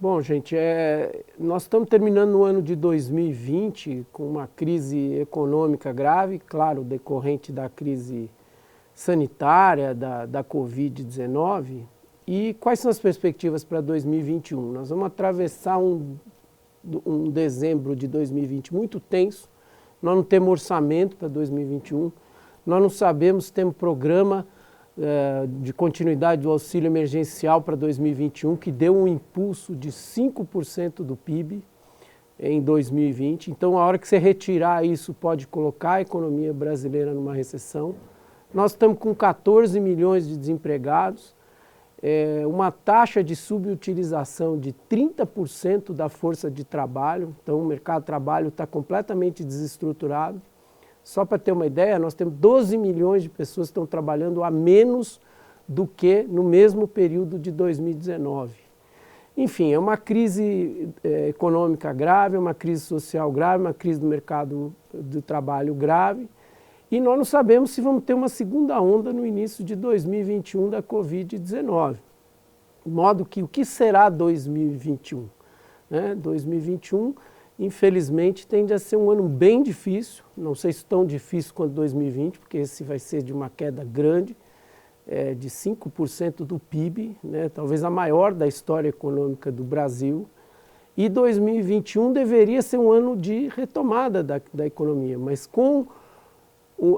Bom, gente, nós estamos terminando o ano de 2020 com uma crise econômica grave, claro, decorrente da crise sanitária, da Covid-19. E quais são as perspectivas para 2021? Nós vamos atravessar um dezembro de 2020 muito tenso, nós não temos orçamento para 2021, nós não sabemos se temos programa de continuidade do auxílio emergencial para 2021, que deu um impulso de 5% do PIB em 2020. Então, a hora que você retirar isso, pode colocar a economia brasileira numa recessão. Nós estamos com 14 milhões de desempregados, uma taxa de subutilização de 30% da força de trabalho. Então, o mercado de trabalho está completamente desestruturado. Só para ter uma ideia, nós temos 12 milhões de pessoas que estão trabalhando a menos do que no mesmo período de 2019. Enfim, é uma crise econômica grave, é uma crise social grave, uma crise do mercado do trabalho grave. E nós não sabemos se vamos ter uma segunda onda no início de 2021 da Covid-19. De modo que o que será 2021? 2021, infelizmente, tende a ser um ano bem difícil, não sei se tão difícil quanto 2020, porque esse vai ser de uma queda grande, de 5% do PIB, talvez a maior da história econômica do Brasil. E 2021 deveria ser um ano de retomada da economia, mas com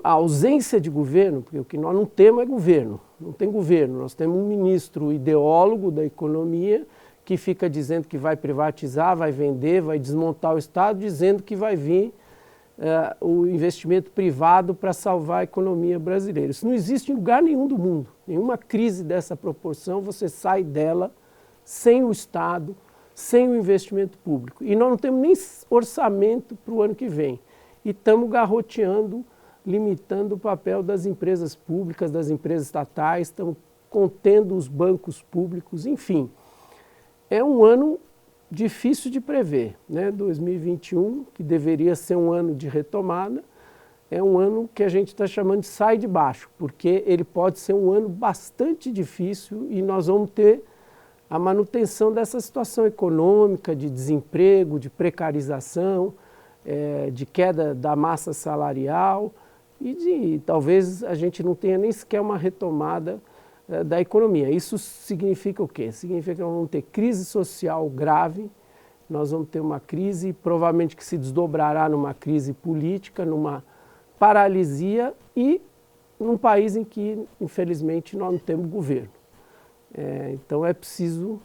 a ausência de governo, porque o que nós não temos é governo, não tem governo, nós temos um ministro ideólogo da economia que fica dizendo que vai privatizar, vai vender, vai desmontar o Estado, dizendo que vai vir o investimento privado para salvar a economia brasileira. Isso não existe em lugar nenhum do mundo. Nenhuma crise dessa proporção, você sai dela sem o Estado, sem o investimento público. E nós não temos nem orçamento para o ano que vem. E estamos garroteando, limitando o papel das empresas públicas, das empresas estatais, estamos contendo os bancos públicos, enfim. É um ano difícil de prever, 2021, que deveria ser um ano de retomada, é um ano que a gente está chamando de sai de baixo, porque ele pode ser um ano bastante difícil e nós vamos ter a manutenção dessa situação econômica, de desemprego, de precarização, de queda da massa salarial e talvez a gente não tenha nem sequer uma retomada da economia. Isso significa o quê? Significa que nós vamos ter crise social grave, nós vamos ter uma crise provavelmente que se desdobrará numa crise política, numa paralisia e num país em que, infelizmente, nós não temos governo. Então é preciso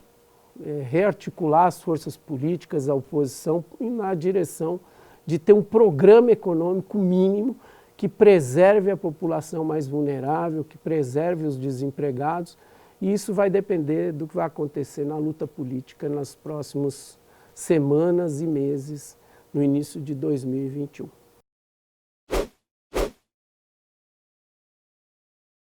rearticular as forças políticas, a oposição, na direção de ter um programa econômico mínimo que preserve a população mais vulnerável, que preserve os desempregados, e isso vai depender do que vai acontecer na luta política nas próximas semanas e meses, no início de 2021.